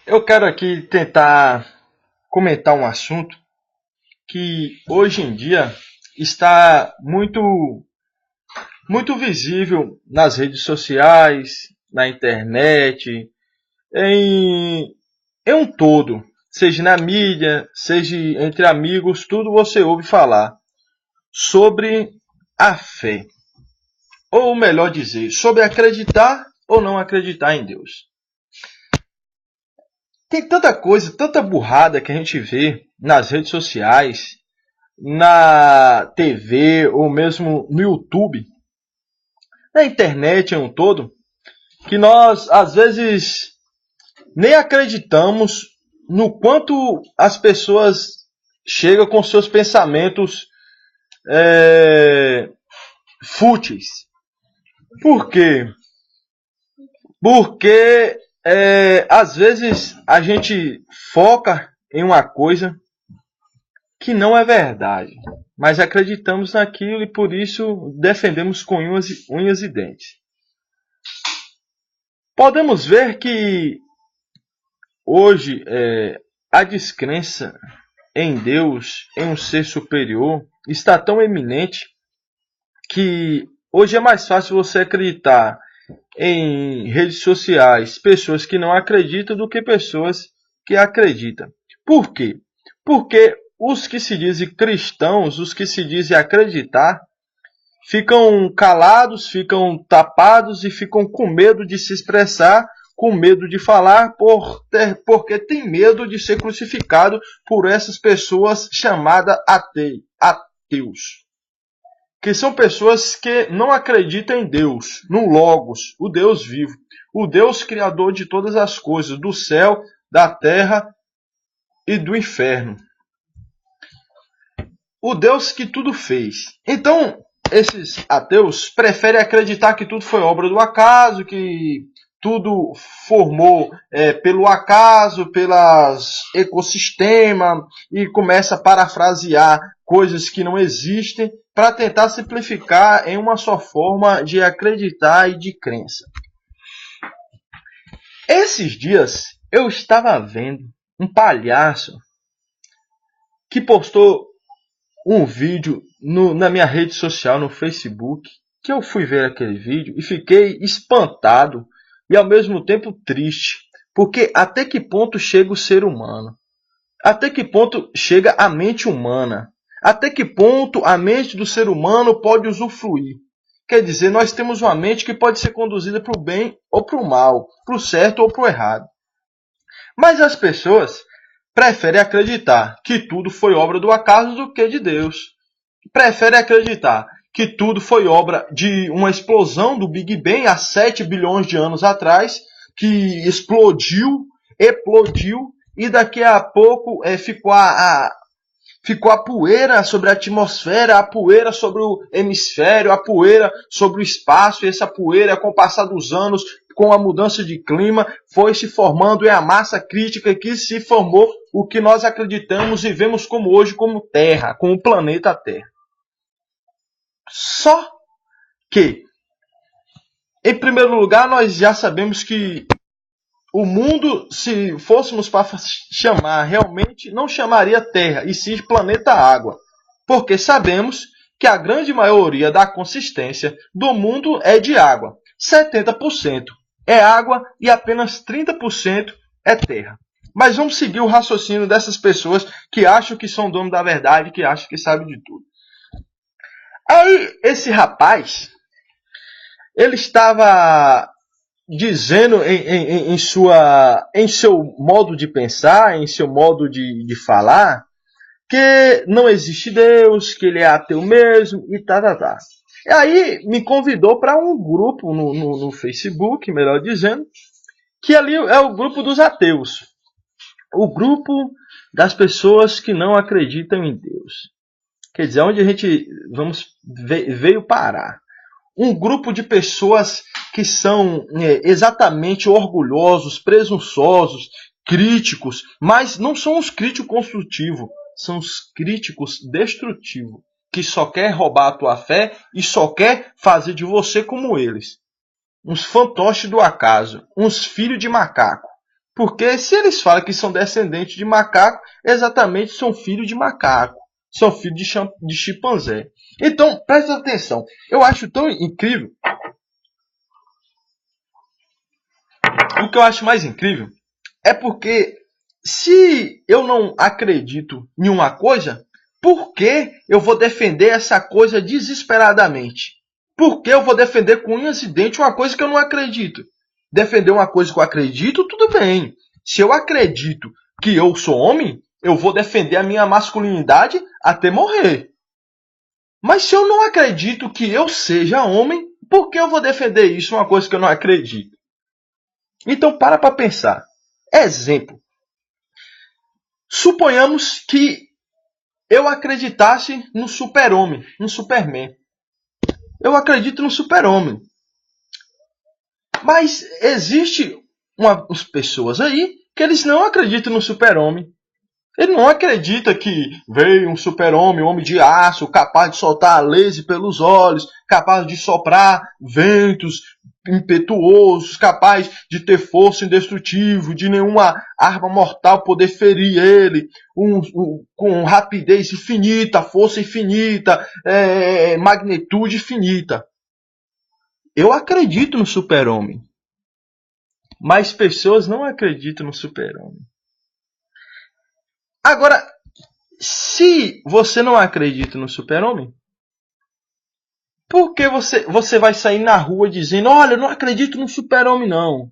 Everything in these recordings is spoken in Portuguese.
Eu quero aqui tentar comentar um assunto que hoje em dia está muito visível nas redes sociais, na internet, em, em um todo, seja na mídia, seja entre amigos, tudo você ouve falar sobre a fé, ou melhor dizer, sobre acreditar ou não acreditar em Deus. Tem tanta coisa, tanta burrada que a gente vê nas redes sociais, na TV ou mesmo no YouTube, na internet em um todo, que nós às vezes nem acreditamos no quanto as pessoas chegam com seus pensamentos fúteis. Por quê? Porque às vezes a gente foca em uma coisa que não é verdade, mas acreditamos naquilo e por isso defendemos com unhas e dentes. Podemos ver que hoje a descrença em Deus, em um ser superior, está tão eminente que hoje é mais fácil você acreditar em redes sociais pessoas que não acreditam do que pessoas que acreditam. Por quê? Porque os que se dizem cristãos, os que se dizem acreditar, ficam calados, ficam tapados e ficam com medo de se expressar, com medo de falar, porque tem medo de ser crucificado por essas pessoas chamadas ateus. Que são pessoas que não acreditam em Deus, no Logos, o Deus vivo, o Deus criador de todas as coisas, do céu, da terra e do inferno. O Deus que tudo fez. Então, esses ateus preferem acreditar que tudo foi obra do acaso, que tudo formou pelo acaso, pelos ecossistema, e começa a parafrasear coisas que não existem para tentar simplificar em uma só forma de acreditar e de crença. Esses dias eu estava vendo um palhaço que postou um vídeo na minha rede social, no Facebook, que eu fui ver aquele vídeo e fiquei espantado e ao mesmo tempo triste, porque até que ponto chega o ser humano? Até que ponto chega a mente humana? Até que ponto a mente do ser humano pode usufruir? Quer dizer, nós temos uma mente que pode ser conduzida para o bem ou para o mal, para o certo ou para o errado. Mas as pessoas preferem acreditar que tudo foi obra do acaso do que de Deus. Preferem acreditar que tudo foi obra de uma explosão do Big Bang há 7 bilhões de anos atrás, que explodiu e daqui a pouco ficou a poeira sobre a atmosfera, a poeira sobre o hemisfério, a poeira sobre o espaço, e essa poeira, com o passar dos anos, com a mudança de clima, foi se formando em a massa crítica que se formou o que nós acreditamos e vemos como hoje como Terra, como o planeta Terra. Só que, em primeiro lugar, nós já sabemos que o mundo, se fôssemos para chamar realmente, não chamaria Terra, e sim planeta Água. Porque sabemos que a grande maioria da consistência do mundo é de água. 70% é água e apenas 30% é terra. Mas vamos seguir o raciocínio dessas pessoas que acham que são dono da verdade, que acham que sabem de tudo. Aí, esse rapaz, ele estava dizendo em seu modo de pensar, em seu modo de falar, que não existe Deus, que ele é ateu mesmo, e tá. E aí me convidou para um grupo no Facebook, melhor dizendo, que ali é o grupo dos ateus. O grupo das pessoas que não acreditam em Deus. Quer dizer, onde a gente veio parar. Um grupo de pessoas que são exatamente orgulhosos, presunçosos, críticos, mas não são os críticos construtivos, são os críticos destrutivos, que só quer roubar a tua fé e só quer fazer de você como eles. Uns fantoches do acaso, uns filhos de macaco, Porque se eles falam que são descendentes de macaco, exatamente são filhos de macaco. São filhos de chimpanzé. Então, presta atenção. Eu acho tão incrível. O que eu acho mais incrível é porque se eu não acredito em uma coisa, por que eu vou defender essa coisa desesperadamente? Por que eu vou defender com unhas e dentes uma coisa que eu não acredito? Defender uma coisa que eu acredito, tudo bem. Se eu acredito que eu sou homem, eu vou defender a minha masculinidade até morrer. Mas se eu não acredito que eu seja homem, por que eu vou defender isso, uma coisa que eu não acredito? Então, para pensar. Exemplo. Suponhamos que eu acreditasse no super-homem, no Superman. Eu acredito no super-homem. Mas existe umas pessoas aí que eles não acreditam no super-homem. Ele não acredita que veio um super-homem, um homem de aço, capaz de soltar laser pelos olhos, capaz de soprar ventos impetuosos, capaz de ter força indestrutível, de nenhuma arma mortal poder ferir ele, com rapidez infinita, força infinita, magnitude infinita. Eu acredito no super-homem, mas pessoas não acreditam no super-homem. Agora, se você não acredita no super-homem, por que você vai sair na rua dizendo, olha, eu não acredito no super-homem não?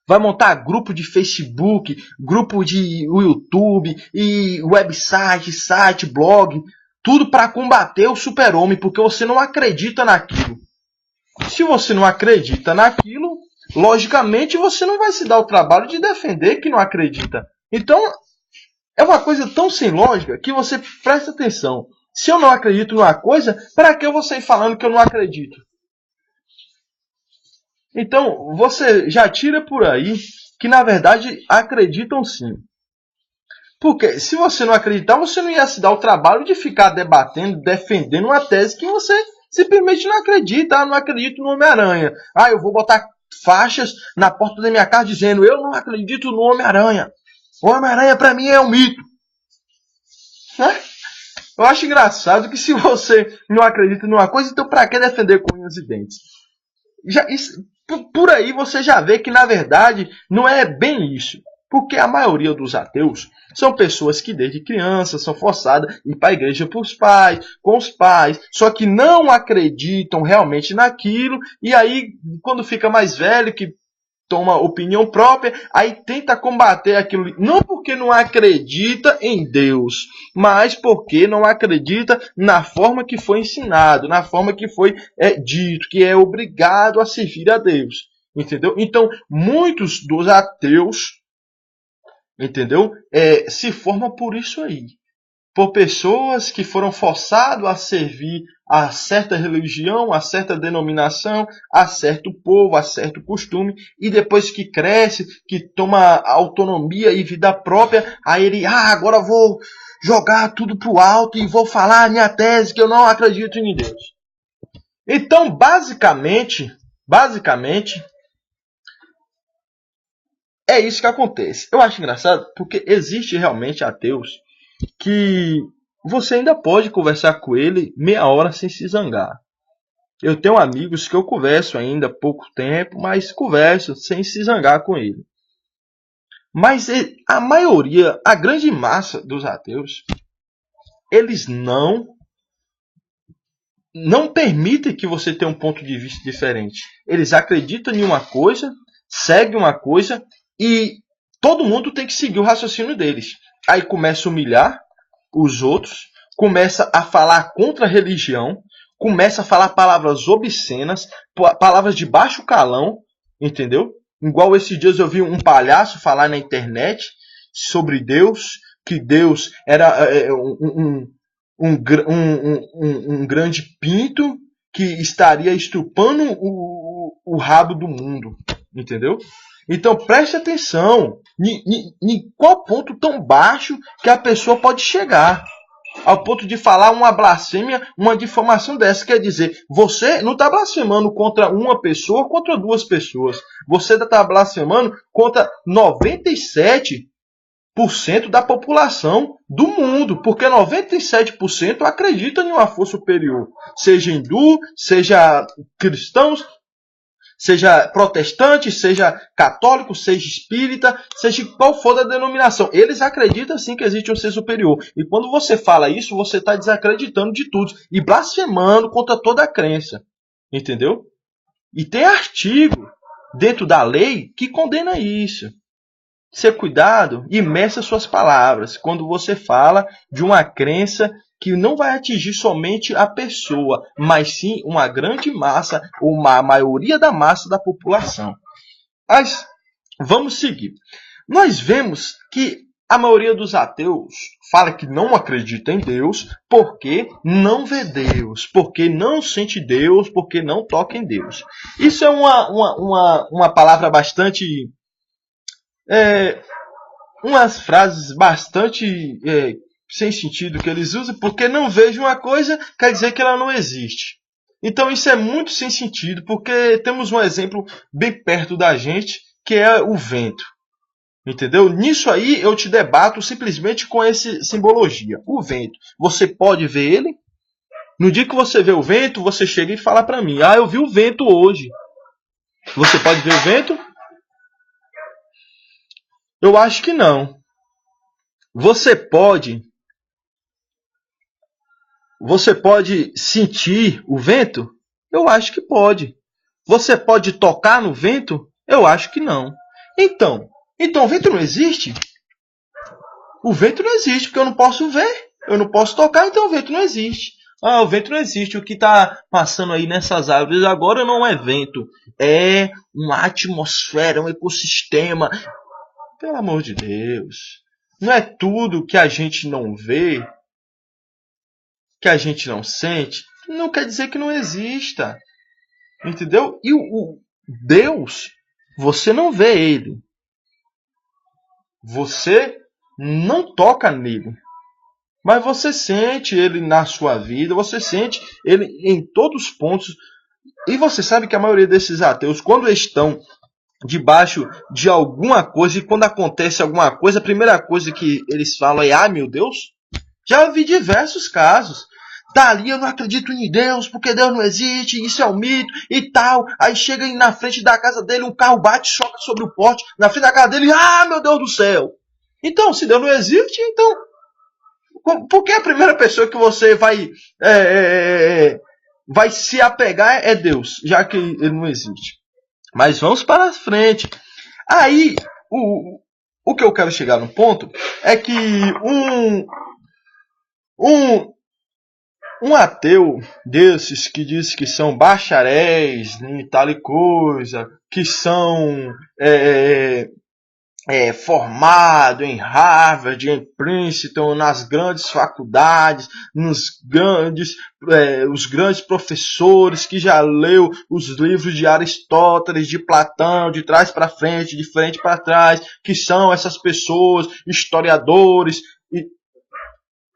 Vai montar grupo de Facebook, grupo de YouTube, e website, site, blog, tudo para combater o super-homem, porque você não acredita naquilo. Se você não acredita naquilo, logicamente você não vai se dar o trabalho de defender que não acredita. Então, é uma coisa tão sem lógica que você presta atenção. Se eu não acredito numa coisa, para que eu vou sair falando que eu não acredito? Então, você já tira por aí que, na verdade, acreditam sim. Porque se você não acreditar, você não ia se dar o trabalho de ficar debatendo, defendendo uma tese que você simplesmente não acredita. Ah, não acredito no Homem-Aranha. Ah, eu vou botar faixas na porta da minha casa dizendo, eu não acredito no Homem-Aranha. O Homem-Aranha para mim é um mito. Né? Eu acho engraçado que se você não acredita numa coisa, então para que defender com unhas e dentes? Por aí você já vê que na verdade não é bem isso. Porque a maioria dos ateus são pessoas que desde criança são forçadas a ir para a igreja com os pais, só que não acreditam realmente naquilo, e aí quando fica mais velho, que toma opinião própria, aí tenta combater aquilo, não porque não acredita em Deus, mas porque não acredita na forma que foi ensinado, na forma que foi dito, que é obrigado a servir a Deus, entendeu? Então, muitos dos ateus, entendeu? Se formam por isso aí. Por pessoas que foram forçadas a servir a certa religião, a certa denominação, a certo povo, a certo costume, e depois que cresce, que toma autonomia e vida própria, aí ele, agora vou jogar tudo pro alto e vou falar a minha tese que eu não acredito em Deus. Então, basicamente, é isso que acontece. Eu acho engraçado porque existe realmente ateus que você ainda pode conversar com ele meia hora sem se zangar. Eu tenho amigos que eu converso ainda há pouco tempo, mas converso sem se zangar com ele. Mas a maioria, a grande massa dos ateus, eles não permitem que você tenha um ponto de vista diferente. Eles acreditam em uma coisa, seguem uma coisa e todo mundo tem que seguir o raciocínio deles. Aí começa a humilhar os outros, começa a falar contra a religião, começa a falar palavras obscenas, palavras de baixo calão, entendeu? Igual esses dias eu vi um palhaço falar na internet sobre Deus, que Deus era um grande pinto que estaria estupando o rabo do mundo, entendeu? Então preste atenção em qual ponto tão baixo que a pessoa pode chegar. ao ponto de falar uma blasfêmia, uma difamação dessa. Quer dizer, você não está blasfemando contra uma pessoa, contra duas pessoas. Você está blasfemando contra 97% da população do mundo, porque 97% acreditam em uma força superior, seja hindu, seja cristãos, seja protestante, seja católico, seja espírita, seja qual for da denominação. Eles acreditam sim que existe um ser superior. E quando você fala isso, você está desacreditando de tudo e blasfemando contra toda a crença. Entendeu? E tem artigo dentro da lei que condena isso. Ser cuidado e meça suas palavras quando você fala de uma crença que não vai atingir somente a pessoa, mas sim uma grande massa, ou uma maioria da massa da população. Mas vamos seguir. Nós vemos que a maioria dos ateus fala que não acredita em Deus porque não vê Deus, porque não sente Deus, porque não toca em Deus. Isso é uma palavra bastante... umas frases bastante sem sentido que eles usam, porque não vejo uma coisa, quer dizer que ela não existe. Então isso é muito sem sentido, porque temos um exemplo bem perto da gente, que é o vento. Entendeu? Nisso aí eu te debato simplesmente com essa simbologia. O vento, você pode ver ele? No dia que você vê o vento, você chega e fala para mim, eu vi o vento hoje. Você pode ver o vento? Eu acho que não. Você pode sentir o vento? Eu acho que pode. Você pode tocar no vento? Eu acho que não. Então o vento não existe? O vento não existe porque eu não posso ver, eu não posso tocar, então o vento não existe. O vento não existe. O que está passando aí nessas árvores agora não é vento, é uma atmosfera, um ecossistema. Pelo amor de Deus. Não é tudo que a gente não vê, que a gente não sente, não quer dizer que não exista. Entendeu? E o Deus, você não vê ele. Você não toca nele. Mas você sente ele na sua vida, você sente ele em todos os pontos. E você sabe que a maioria desses ateus, quando estão debaixo de alguma coisa, e quando acontece alguma coisa, a primeira coisa que eles falam é: meu Deus. Já ouvi diversos casos. Dali eu não acredito em Deus, porque Deus não existe, isso é um mito e tal. Aí chega na frente da casa dele, um carro bate, choca sobre o poste, na frente da casa dele, meu Deus do céu. Então, se Deus não existe, então por que a primeira pessoa que você vai se apegar é Deus, já que ele não existe? Mas vamos para frente. Aí, o que eu quero chegar no ponto é que um ateu desses que diz que são bacharéis em tal e coisa, que são formado em Harvard, em Princeton, nas grandes faculdades, os grandes professores que já leu os livros de Aristóteles, de Platão, de trás para frente, de frente para trás, que são essas pessoas, historiadores. E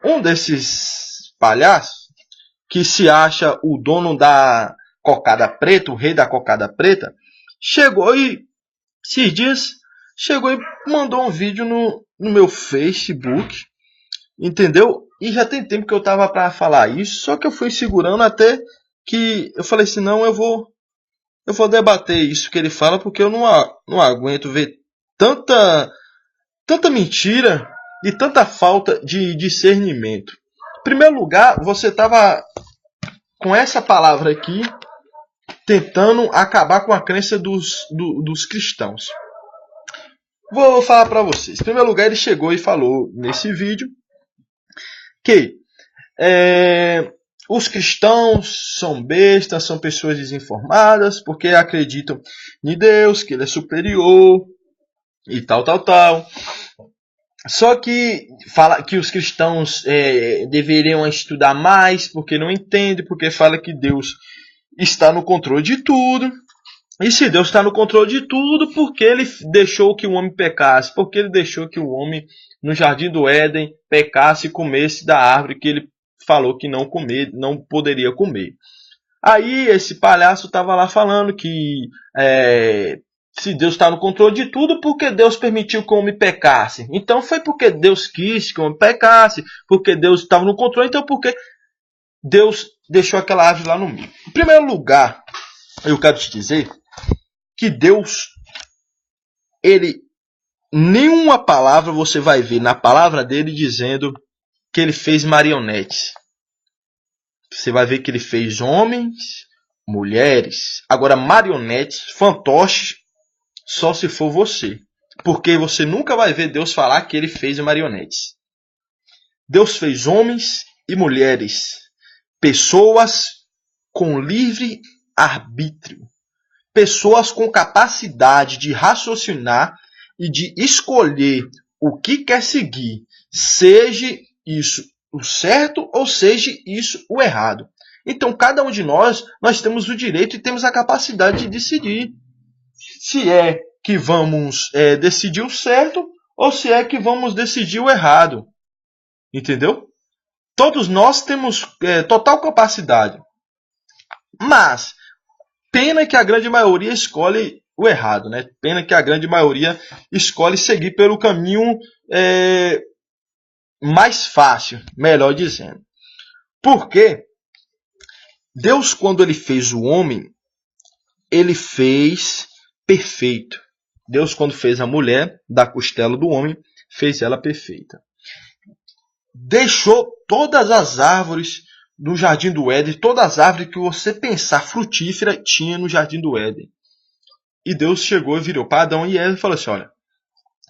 um desses palhaços, que se acha o dono da cocada preta, o rei da cocada preta, chegou e mandou um vídeo no meu Facebook, entendeu? E já tem tempo que eu tava para falar isso, só que eu fui segurando até que eu falei assim, não, eu vou debater isso que ele fala, porque eu não aguento ver tanta mentira e tanta falta de discernimento. Em primeiro lugar, você tava com essa palavra aqui tentando acabar com a crença dos cristãos. Vou falar para vocês. Em primeiro lugar, ele chegou e falou nesse vídeo que os cristãos são bestas, são pessoas desinformadas, porque acreditam em Deus, que ele é superior e tal. Só que fala que os cristãos deveriam estudar mais, porque não entendem, porque fala que Deus está no controle de tudo. E se Deus está no controle de tudo, por que ele deixou que o homem pecasse? Por que ele deixou que o homem, no jardim do Éden, pecasse e comesse da árvore que ele falou que não comer, não poderia comer? Aí esse palhaço estava lá falando que se Deus está no controle de tudo, por que Deus permitiu que o homem pecasse? Então foi porque Deus quis que o homem pecasse, porque Deus estava no controle, então por que Deus deixou aquela árvore lá no meio? Em primeiro lugar, eu quero te dizer que Deus, nenhuma palavra você vai ver na palavra dele dizendo que ele fez marionetes. Você vai ver que ele fez homens, mulheres. Agora, marionetes, fantoches, só se for você. Porque você nunca vai ver Deus falar que ele fez marionetes. Deus fez homens e mulheres. Pessoas com livre arbítrio. Pessoas com capacidade de raciocinar e de escolher o que quer seguir, seja isso o certo ou seja isso o errado. Então, cada um de nós temos o direito e temos a capacidade de decidir se é que vamos decidir o certo ou se é que vamos decidir o errado. Entendeu? Todos nós temos total capacidade. Mas pena que a grande maioria escolhe o errado, né? Pena que a grande maioria escolhe seguir pelo caminho mais fácil, melhor dizendo. Porque Deus, quando ele fez o homem, ele fez perfeito. Deus, quando fez a mulher da costela do homem, fez ela perfeita. Deixou todas as árvores no Jardim do Éden, todas as árvores que você pensar frutífera tinha no Jardim do Éden. E Deus chegou e virou para Adão e Eva e falou assim, olha,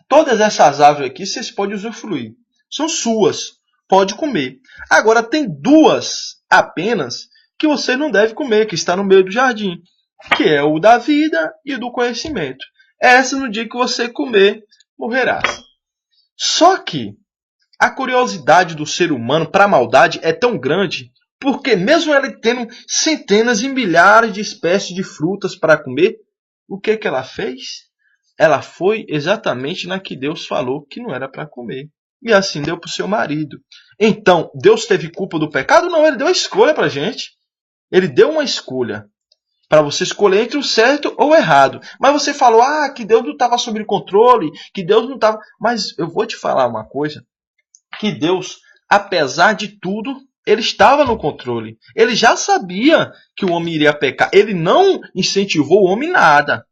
todas essas árvores aqui vocês podem usufruir. São suas, pode comer. Agora tem duas apenas que você não deve comer, que está no meio do jardim, que é o da vida e do conhecimento. Essa, no dia que você comer, morrerás. Só que a curiosidade do ser humano para a maldade é tão grande, porque mesmo ele tendo centenas e milhares de espécies de frutas para comer, o que ela fez? Ela foi exatamente na que Deus falou que não era para comer. E assim deu para o seu marido. Então, Deus teve culpa do pecado? Não, ele deu a escolha para a gente. Ele deu uma escolha para você escolher entre o certo ou o errado. Mas você falou, que Deus não estava sob controle, que Deus não estava... Mas eu vou te falar uma coisa, que Deus, apesar de tudo, ele estava no controle. Ele já sabia que o homem iria pecar. Ele não incentivou o homem nada.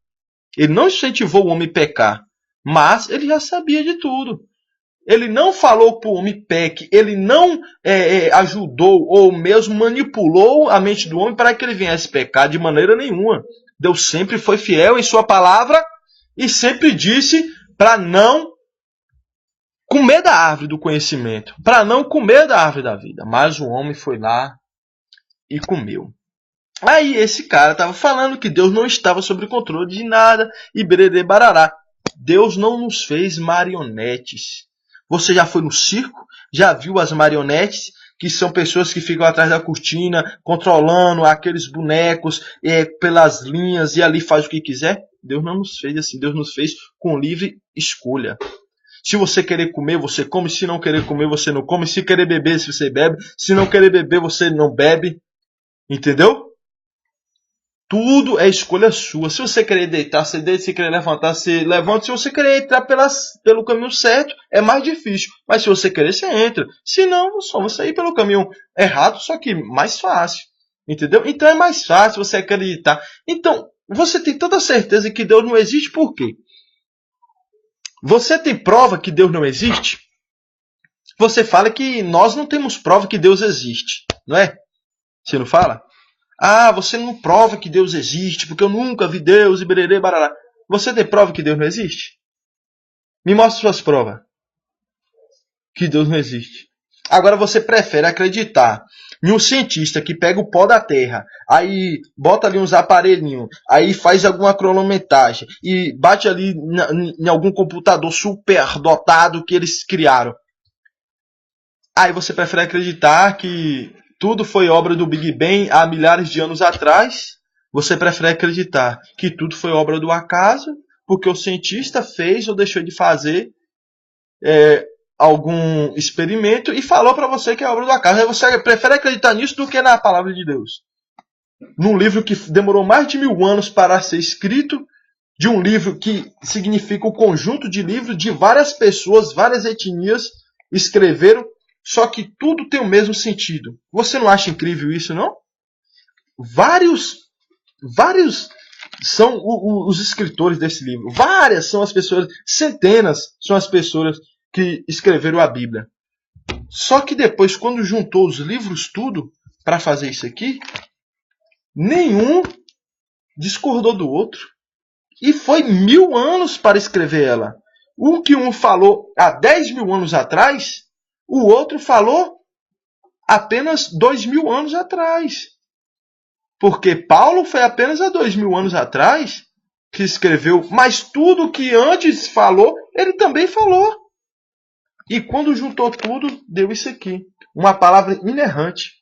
Ele não incentivou o homem a pecar. Mas ele já sabia de tudo. Ele não falou para o homem peque. Ele não ajudou ou mesmo manipulou a mente do homem para que ele viesse pecar de maneira nenhuma. Deus sempre foi fiel em sua palavra e sempre disse para não comer da árvore do conhecimento, para não comer da árvore da vida. Mas o homem foi lá e comeu. Aí esse cara estava falando que Deus não estava sob controle de nada e bererê barará. Deus não nos fez marionetes. Você já foi no circo? Já viu as marionetes? Que são pessoas que ficam atrás da cortina, controlando aqueles bonecos pelas linhas e ali faz o que quiser? Deus não nos fez assim. Deus nos fez com livre escolha. Se você querer comer, você come. Se não querer comer, você não come. Se querer beber, você bebe. Se não querer beber, você não bebe. Entendeu? Tudo é escolha sua. Se você querer deitar, você deita. Se querer levantar, você levanta. Se você querer entrar pelo caminho certo, é mais difícil. Mas se você querer, você entra. Se não, só você ir pelo caminho errado, só que mais fácil. Entendeu? Então é mais fácil você acreditar. Então, você tem toda certeza que Deus não existe, por quê? Você tem prova que Deus não existe? Você fala que nós não temos prova que Deus existe, não é? Você não fala? Você não prova que Deus existe, porque eu nunca vi Deus e bererê, barará. Você tem prova que Deus não existe? Me mostre suas provas que Deus não existe. Agora você prefere acreditar em um cientista que pega o pó da terra, aí bota ali uns aparelhinhos, aí faz alguma cronometragem e bate ali em algum computador super dotado que eles criaram. Aí você prefere acreditar que tudo foi obra do Big Bang há milhares de anos atrás, você prefere acreditar que tudo foi obra do acaso, porque o cientista fez ou deixou de fazer algum experimento e falou para você que é obra do acaso. Aí você prefere acreditar nisso do que na palavra de Deus. Num livro que demorou mais de 1000 anos para ser escrito, de um livro que significa o conjunto de livros de várias pessoas, várias etnias escreveram, só que tudo tem o mesmo sentido. Você não acha incrível isso, não? Vários são os escritores desse livro. Várias são as pessoas, centenas são as pessoas que escreveram a Bíblia. Só que depois, quando juntou os livros tudo para fazer isso aqui, nenhum discordou do outro. E foi 1000 anos para escrever ela. O que um falou há 10.000 anos atrás, o outro falou apenas 2000 anos atrás. Porque Paulo foi apenas há 2000 anos atrás que escreveu, mas tudo que antes falou, ele também falou. E quando juntou tudo, deu isso aqui. Uma palavra inerrante.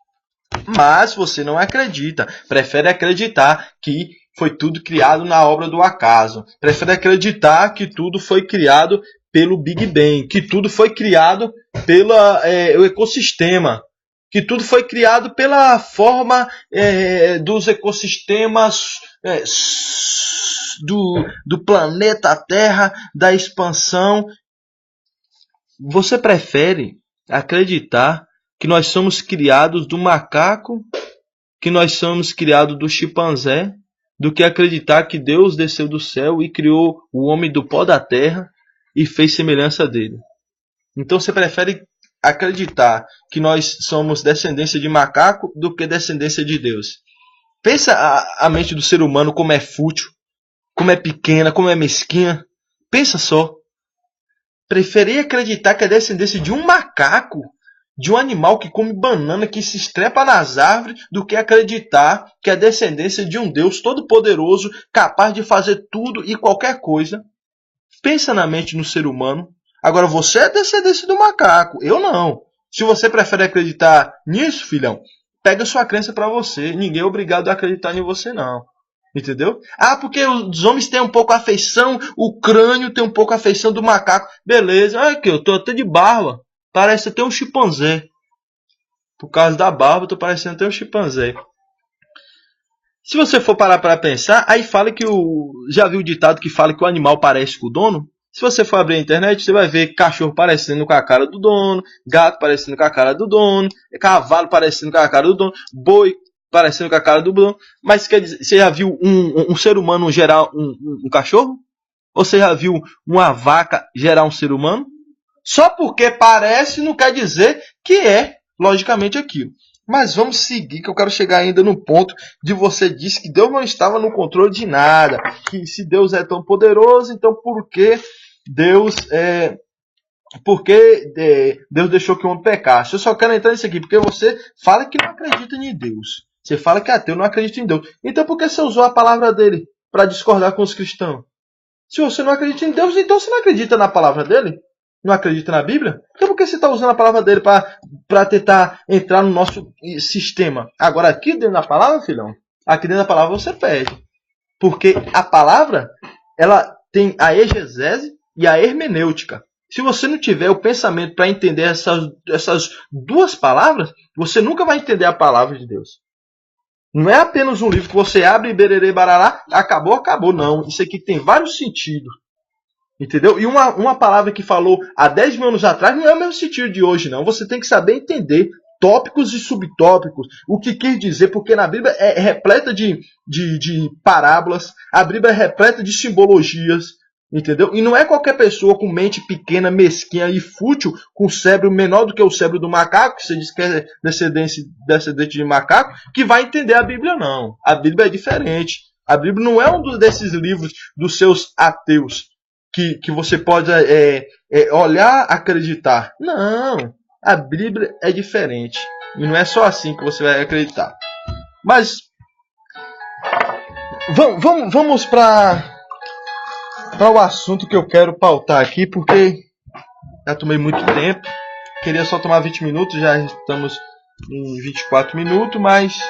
Mas você não acredita. Prefere acreditar que foi tudo criado na obra do acaso. Prefere acreditar que tudo foi criado pelo Big Bang. Que tudo foi criado pelo ecossistema. Que tudo foi criado pela forma dos ecossistemas do planeta Terra, da expansão. Você prefere acreditar que nós somos criados do macaco, que nós somos criados do chimpanzé, do que acreditar que Deus desceu do céu e criou o homem do pó da terra e fez semelhança dele. Então você prefere acreditar que nós somos descendência de macaco do que descendência de Deus. Pensa a mente do ser humano como é fútil, como é pequena, como é mesquinha. Pensa só. Preferi acreditar que é descendência de um macaco, de um animal que come banana, que se estrepa nas árvores, do que acreditar que é descendência de um Deus todo-poderoso, capaz de fazer tudo e qualquer coisa. Pensa na mente no ser humano. Agora, você é descendência do macaco, eu não. Se você prefere acreditar nisso, filhão, pega sua crença para você. Ninguém é obrigado a acreditar em você, não. Entendeu? Ah, porque os homens têm um pouco a afeição, o crânio tem um pouco a afeição do macaco. Beleza, olha aqui, eu tô até de barba. Parece até um chimpanzé. Por causa da barba, eu tô parecendo até um chimpanzé. Se você for parar para pensar, aí fala que já viu o ditado que fala que o animal parece com o dono? Se você for abrir a internet, você vai ver cachorro parecendo com a cara do dono, gato parecendo com a cara do dono, cavalo parecendo com a cara do dono, boi parecendo com a cara do dono. Mas quer dizer, você já viu um ser humano gerar um cachorro? Ou você já viu uma vaca gerar um ser humano? Só porque parece não quer dizer que é, logicamente, aquilo. Mas vamos seguir, que eu quero chegar ainda no ponto de você disse que Deus não estava no controle de nada. Que se Deus é tão poderoso, então por que Deus Deus deixou que o homem pecasse? Eu só quero entrar nisso aqui, porque você fala que não acredita em Deus. Você fala que é ateu, não acredita em Deus. Então por que você usou a palavra dele para discordar com os cristãos? Se você não acredita em Deus, então você não acredita na palavra dele? Não acredita na Bíblia? Então por que você está usando a palavra dele para tentar entrar no nosso sistema? Agora aqui dentro da palavra, filhão, aqui dentro da palavra você perde. Porque a palavra, ela tem a exegese e a hermenêutica. Se você não tiver o pensamento para entender essas duas palavras, você nunca vai entender a palavra de Deus. Não é apenas um livro que você abre e bererê barará, acabou, não. Isso aqui tem vários sentidos. Entendeu? E uma palavra que falou há 10.000 anos atrás não é o mesmo sentido de hoje, não. Você tem que saber entender tópicos e subtópicos, o que quer dizer, porque na Bíblia é repleta de parábolas, a Bíblia é repleta de simbologias, entendeu? E não é qualquer pessoa com mente pequena, mesquinha e fútil, com cérebro menor do que o cérebro do macaco, que você diz que é descendente de macaco, que vai entender a Bíblia, não. A Bíblia é diferente. A Bíblia não é um desses livros dos seus ateus, que você pode olhar, acreditar. Não, a Bíblia é diferente. E não é só assim que você vai acreditar. Mas vamos para o assunto que eu quero pautar aqui, porque já tomei muito tempo. Queria só tomar 20 minutos, já estamos em 24 minutos, mas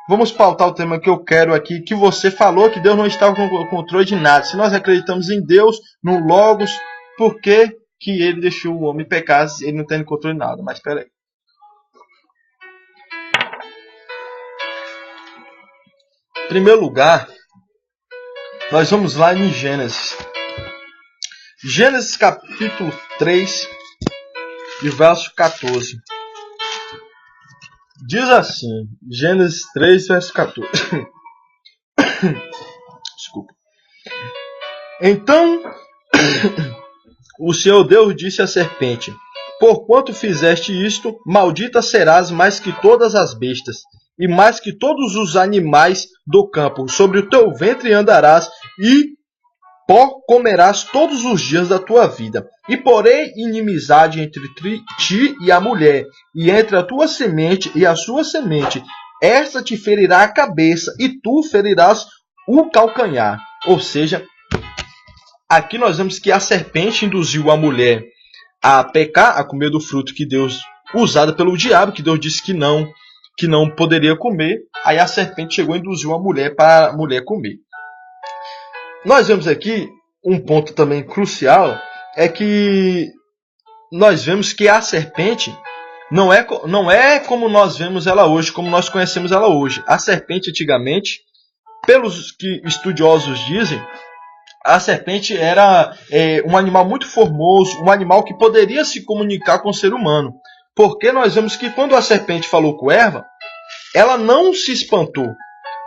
vamos pautar o tema que eu quero aqui, que você falou que Deus não estava com o controle de nada. Se nós acreditamos em Deus, no Logos, por que ele deixou o homem pecar se ele não tem controle de nada? Mas espera aí. Em primeiro lugar, nós vamos lá em Gênesis. Gênesis capítulo 3, e verso 14. Diz assim, Gênesis 3, verso 14. Desculpa. Então, o Senhor Deus disse à serpente: porquanto fizeste isto, maldita serás mais que todas as bestas, e mais que todos os animais do campo. Sobre o teu ventre andarás, e pó comerás todos os dias da tua vida. E porei inimizade entre ti e a mulher, e entre a tua semente e a sua semente. Esta te ferirá a cabeça, e tu ferirás o calcanhar. Ou seja, aqui nós vemos que a serpente induziu a mulher a pecar, a comer do fruto que Deus, usado pelo diabo, que Deus disse que não poderia comer. Aí a serpente chegou e induziu a mulher para a mulher comer. Nós vemos aqui um ponto também crucial, é que nós vemos que a serpente não é como nós vemos ela hoje, como nós conhecemos ela hoje. A serpente antigamente, pelos que estudiosos dizem, a serpente era um animal muito formoso, um animal que poderia se comunicar com o ser humano. Porque nós vemos que quando a serpente falou com Eva, ela não se espantou.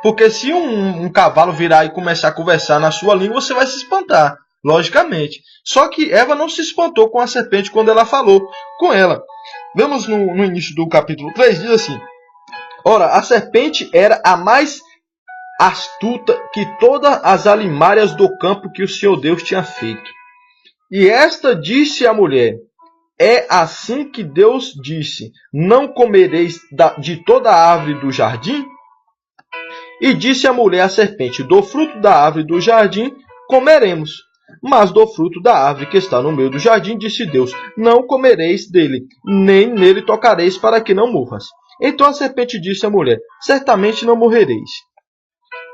Porque se um cavalo virar e começar a conversar na sua língua, você vai se espantar, logicamente. Só que Eva não se espantou com a serpente quando ela falou com ela. Vamos no início do capítulo 3, diz assim: ora, a serpente era a mais astuta que todas as alimárias do campo que o Senhor Deus tinha feito. E esta disse à mulher: é assim que Deus disse: não comereis de toda a árvore do jardim? E disse a mulher à serpente: do fruto da árvore do jardim comeremos, mas do fruto da árvore que está no meio do jardim, disse Deus: não comereis dele, nem nele tocareis, para que não morras. Então a serpente disse à mulher: certamente não morrereis,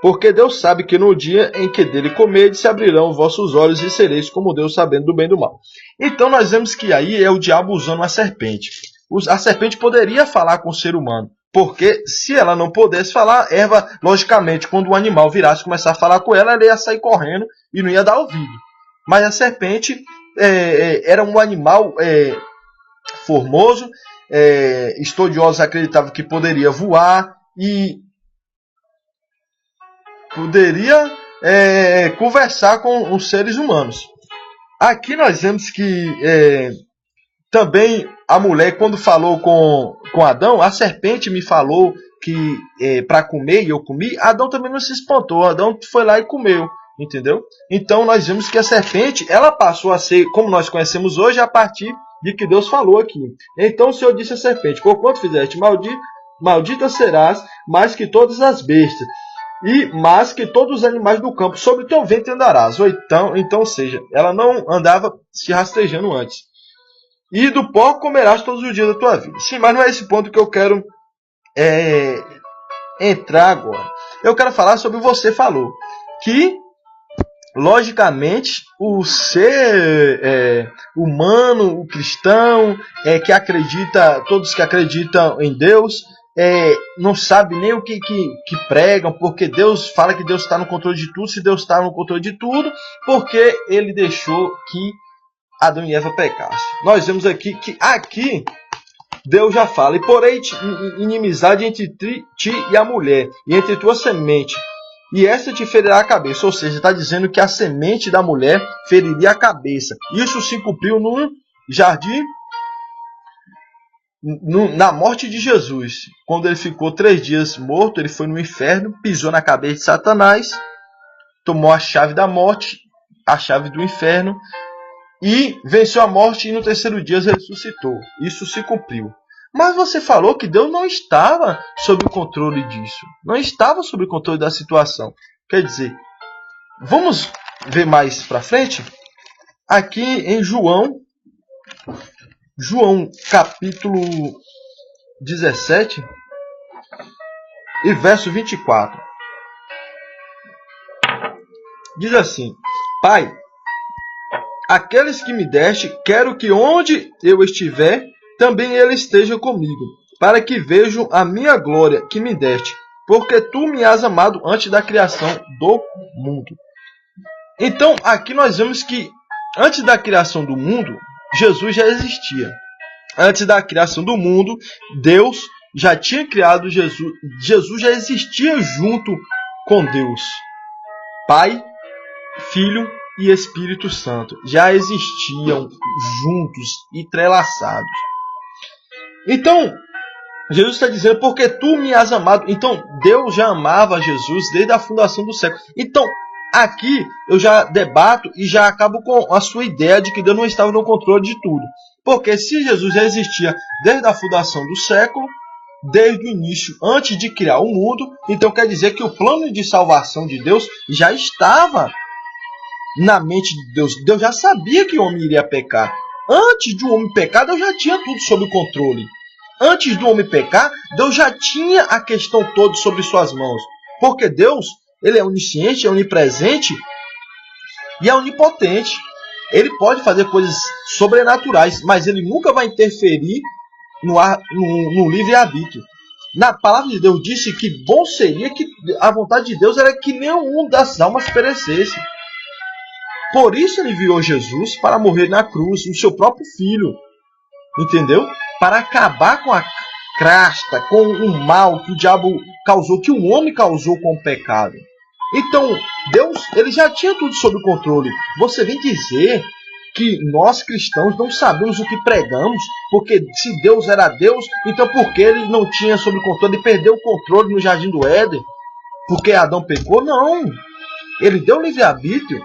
porque Deus sabe que no dia em que dele comerdes se abrirão os vossos olhos e sereis como Deus, sabendo do bem e do mal. Então nós vemos que aí é o diabo usando a serpente. A serpente poderia falar com o ser humano, porque se ela não pudesse falar, Eva, logicamente, quando o animal virasse e começar a falar com ela, ela ia sair correndo e não ia dar ouvido. Mas a serpente era um animal formoso, estudiosos acreditavam que poderia voar e poderia conversar com os seres humanos. Aqui nós vemos que também a mulher, quando falou com Adão, a serpente me falou que para comer, e eu comi. Adão também não se espantou, Adão foi lá e comeu, entendeu? Então nós vemos que a serpente, ela passou a ser como nós conhecemos hoje a partir de que Deus falou aqui. Então o Senhor disse à serpente: porquanto fizeste maldita serás mais que todas as bestas, e mais que todos os animais do campo, sobre o teu ventre andarás. Ou seja, ela não andava se rastejando antes. E do pó comerás todos os dias da tua vida. Sim, mas não é esse ponto que eu quero entrar agora. Eu quero falar sobre você falou. Que, logicamente, o ser humano, o cristão, que acredita, todos que acreditam em Deus, não sabe nem o que pregam, porque Deus fala que Deus está no controle de tudo. Se Deus está no controle de tudo, porque Ele deixou que Adão e Eva pecassem. Nós vemos aqui que Deus já fala: e porém inimizade entre ti e a mulher, e entre tua semente, e esta te ferirá a cabeça. Ou seja, está dizendo que a semente da mulher feriria a cabeça. Isso se cumpriu no jardim, na morte de Jesus. Quando ele ficou 3 dias morto, ele foi no inferno, pisou na cabeça de Satanás, tomou a chave da morte, a chave do inferno, e venceu a morte, e no 3º dia ressuscitou. Isso se cumpriu. Mas você falou que Deus não estava sob o controle disso. Não estava sob o controle da situação. Quer dizer, vamos ver mais para frente? Aqui em João capítulo 17, e verso 24. Diz assim: Pai, aqueles que me deste, quero que onde eu estiver, também ele esteja comigo, para que vejam a minha glória que me deste, porque tu me has amado antes da criação do mundo. Então, aqui nós vemos que antes da criação do mundo, Jesus já existia. Antes da criação do mundo, Deus já tinha criado Jesus. Jesus já existia junto com Deus. Pai, Filho e Espírito Santo já existiam juntos, entrelaçados. Então, Jesus está dizendo, porque tu me has amado. Então, Deus já amava Jesus desde a fundação do século. Então, aqui eu já debato e já acabo com a sua ideia de que Deus não estava no controle de tudo. Porque se Jesus já existia desde a fundação do século, desde o início, antes de criar o mundo, então quer dizer que o plano de salvação de Deus já estava na mente de Deus. Deus já sabia que o homem iria pecar. Antes do homem pecar, Deus já tinha tudo sob controle. Antes do homem pecar, Deus já tinha a questão toda sobre suas mãos. Porque Deus, ele é onisciente, é onipresente e é onipotente. Ele pode fazer coisas sobrenaturais, mas ele nunca vai interferir no livre-arbítrio. Na palavra de Deus disse que bom seria que a vontade de Deus era que nenhum das almas perecesse. Por isso ele enviou Jesus para morrer na cruz, o seu próprio filho. Entendeu? Para acabar com a crasta, com o mal que o diabo causou, que o homem causou com o pecado. Então, Deus, ele já tinha tudo sob controle. Você vem dizer que nós cristãos não sabemos o que pregamos, porque se Deus era Deus, então por que ele não tinha sob controle? Ele perdeu o controle no Jardim do Éden, porque Adão pecou? Não. Ele deu livre-arbítrio,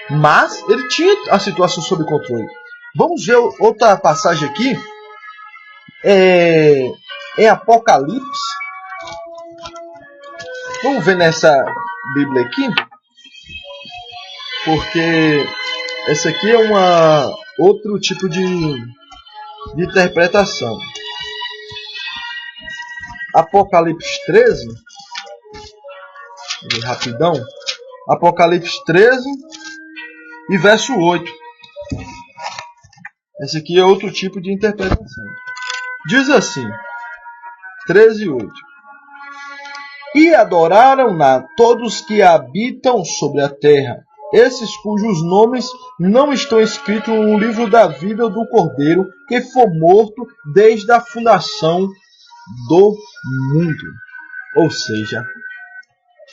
mas ele tinha a situação sob controle. Vamos ver outra passagem aqui. Em Apocalipse. Vamos ver nessa Bíblia aqui. Porque essa aqui é outro tipo de interpretação. Apocalipse 13. Rapidão. Apocalipse 13 e verso 8. Esse aqui é outro tipo de interpretação. Diz assim, 13:8. E adoraram-na todos que habitam sobre a terra, esses cujos nomes não estão escritos no livro da vida do Cordeiro, que foi morto desde a fundação do mundo. Ou seja,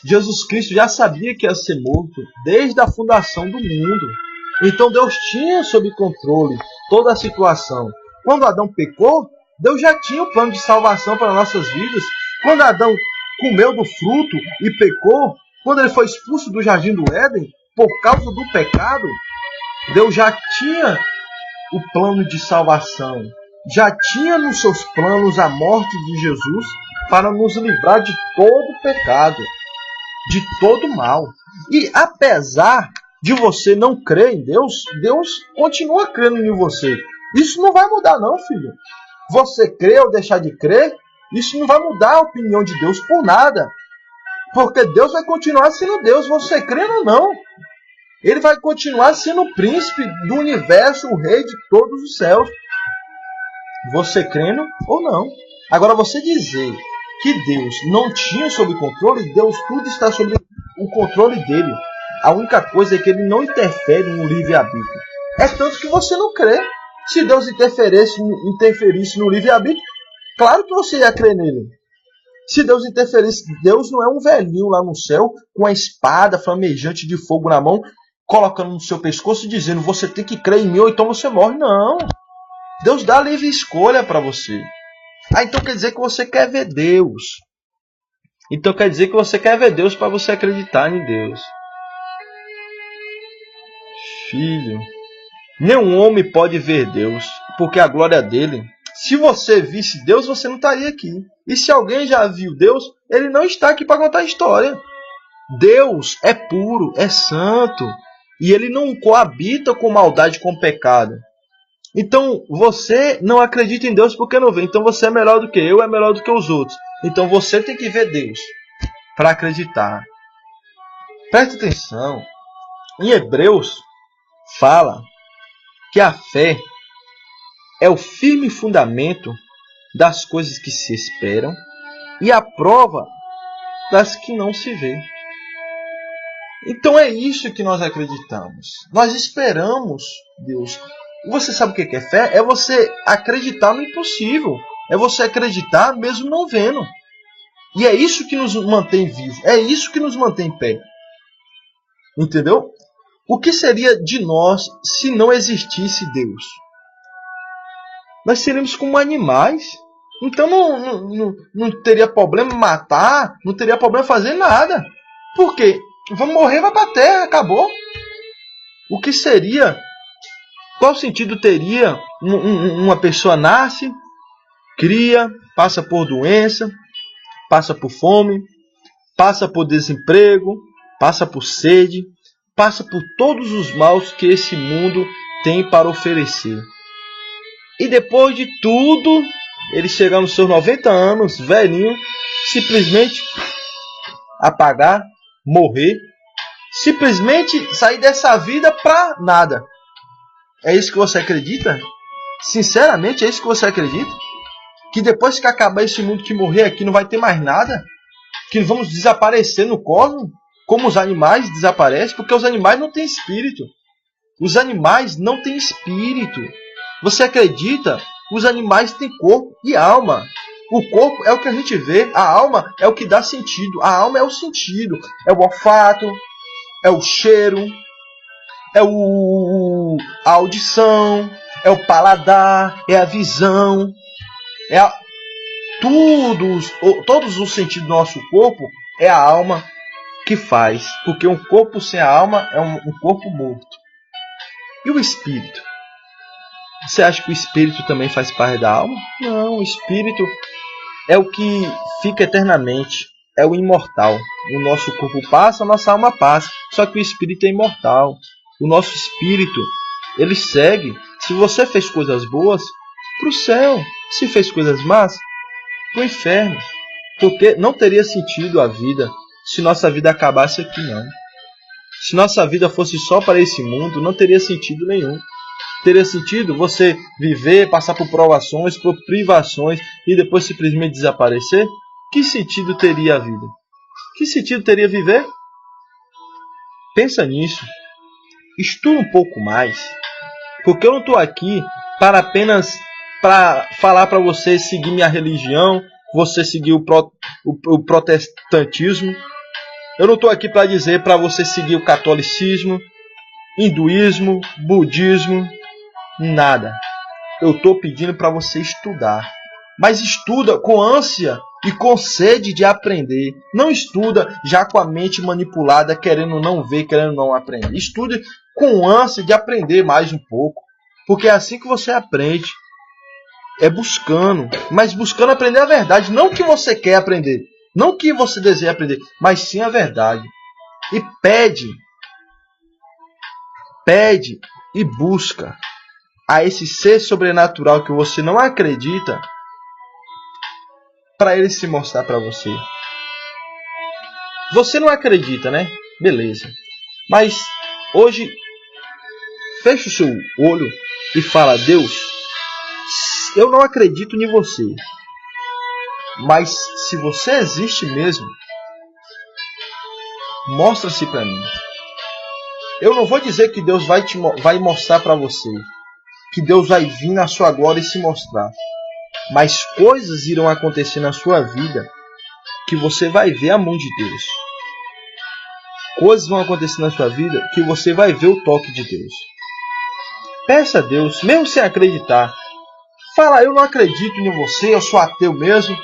Jesus Cristo já sabia que ia ser morto desde a fundação do mundo. Então Deus tinha sob controle toda a situação. Quando Adão pecou, Deus já tinha o plano de salvação para nossas vidas. Quando Adão comeu do fruto e pecou, quando ele foi expulso do Jardim do Éden, por causa do pecado, Deus já tinha o plano de salvação. Já tinha nos seus planos a morte de Jesus para nos livrar de todo pecado, de todo mal. E apesar de você não crer em Deus, Deus continua crendo em você. Isso não vai mudar não, filho. Você crer ou deixar de crer, isso não vai mudar a opinião de Deus por nada. Porque Deus vai continuar sendo Deus, você crendo ou não. Ele vai continuar sendo o príncipe do universo, o rei de todos os céus. Você crendo ou não. Agora, você dizer que Deus não tinha sob controle, Deus tudo está sob o controle dele. A única coisa é que ele não interfere no livre-arbítrio. É tanto que você não crê. Se Deus interferisse no livre-arbítrio, claro que você ia crer nele. Se Deus interferisse, Deus não é um velhinho lá no céu com a espada flamejante de fogo na mão, colocando no seu pescoço e dizendo, você tem que crer em mim ou então você morre. Não. Deus dá livre escolha para você. Então quer dizer que você quer ver Deus. Então quer dizer que você quer ver Deus para você acreditar em Deus. Filho, nenhum homem pode ver Deus, porque a glória dele. Se você visse Deus, você não estaria aqui. E se alguém já viu Deus, ele não está aqui para contar a história. Deus é puro, é santo. E ele não coabita com maldade, com pecado. Então, você não acredita em Deus porque não vê. Então você é melhor do que eu, é melhor do que os outros. Então você tem que ver Deus para acreditar. Preste atenção. Em Hebreus fala que a fé é o firme fundamento das coisas que se esperam e a prova das que não se vê. Então é isso que nós acreditamos. Nós esperamos Deus. E você sabe o que é fé? É você acreditar no impossível. É você acreditar mesmo não vendo. E é isso que nos mantém vivos. É isso que nos mantém em pé. Entendeu? O que seria de nós se não existisse Deus? Nós seríamos como animais. Então não teria problema matar, não teria problema fazer nada. Por quê? Vamos morrer, vai para a terra, acabou. O que seria? Qual sentido teria uma pessoa nasce, cria, passa por doença, passa por fome, passa por desemprego, passa por sede, passa por todos os maus que esse mundo tem para oferecer. E depois de tudo, ele chega nos seus 90 anos, velhinho, simplesmente apagar, morrer, simplesmente sair dessa vida para nada. É isso que você acredita? Sinceramente, é isso que você acredita? Que depois que acabar esse mundo, que morrer aqui, não vai ter mais nada? Que vamos desaparecer no cosmos? Como os animais desaparecem? Porque os animais não têm espírito. Os animais não têm espírito. Você acredita? Os animais têm corpo e alma. O corpo é o que a gente vê. A alma é o que dá sentido. A alma é o sentido. É o olfato. É o cheiro. É a audição. É o paladar. É a visão. Todos os sentidos do nosso corpo é a alma que faz. Porque um corpo sem a alma é um corpo morto. E o espírito? Você acha que o espírito também faz parte da alma? Não, o espírito é o que fica eternamente. É o imortal. O nosso corpo passa, a nossa alma passa. Só que o espírito é imortal. O nosso espírito, ele segue. Se você fez coisas boas, para o céu. Se fez coisas más, para o inferno. Porque não teria sentido a vida se nossa vida acabasse aqui, não. Se nossa vida fosse só para esse mundo, não teria sentido nenhum. Teria sentido você viver, passar por provações, por privações e depois simplesmente desaparecer? Que sentido teria a vida? Que sentido teria viver? Pensa nisso. Estuda um pouco mais. Porque eu não estou aqui para apenas falar para você seguir minha religião, você seguir o protestantismo. Eu não estou aqui para dizer para você seguir o catolicismo, hinduísmo, budismo, nada. Eu estou pedindo para você estudar. Mas estuda com ânsia e com sede de aprender. Não estuda já com a mente manipulada, querendo não ver, querendo não aprender. Estude com ânsia de aprender mais um pouco. Porque é assim que você aprende. É buscando. Mas buscando aprender a verdade. Não o que você quer aprender. Não o que você deseja aprender. Mas sim a verdade. E pede e busca a esse ser sobrenatural que você não acredita, para ele se mostrar para você. Você não acredita, né? Beleza. Mas hoje, fecha o seu olho e fala: Deus, eu não acredito em você. Mas se você existe mesmo, mostra-se para mim. Eu não vou dizer que Deus vai mostrar para você, que Deus vai vir na sua glória e se mostrar. Mas coisas irão acontecer na sua vida que você vai ver a mão de Deus. Coisas vão acontecer na sua vida que você vai ver o toque de Deus. Peça a Deus, mesmo sem acreditar. Fala: eu não acredito em você, eu sou ateu mesmo.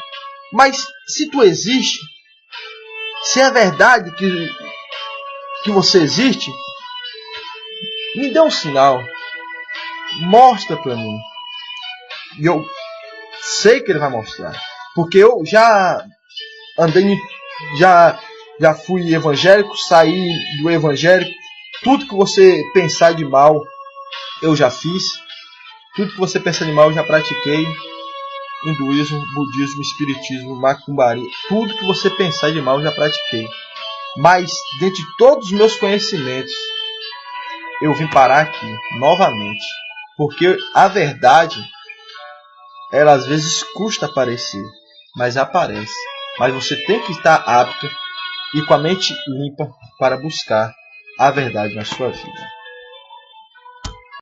Mas se tu existe, se é verdade que você existe, me dê um sinal. Mostra para mim. E eu sei que ele vai mostrar. Porque eu já andei, já fui evangélico, saí do evangélico. Tudo que você pensar de mal, eu já fiz. Tudo que você pensar de mal, eu já pratiquei. hinduísmo, budismo, espiritismo, macumbaria, tudo que você pensar de mal eu já pratiquei. Mas, dentre todos os meus conhecimentos, eu vim parar aqui, novamente. Porque a verdade, ela às vezes custa aparecer, mas aparece. Mas você tem que estar apto e com a mente limpa para buscar a verdade na sua vida.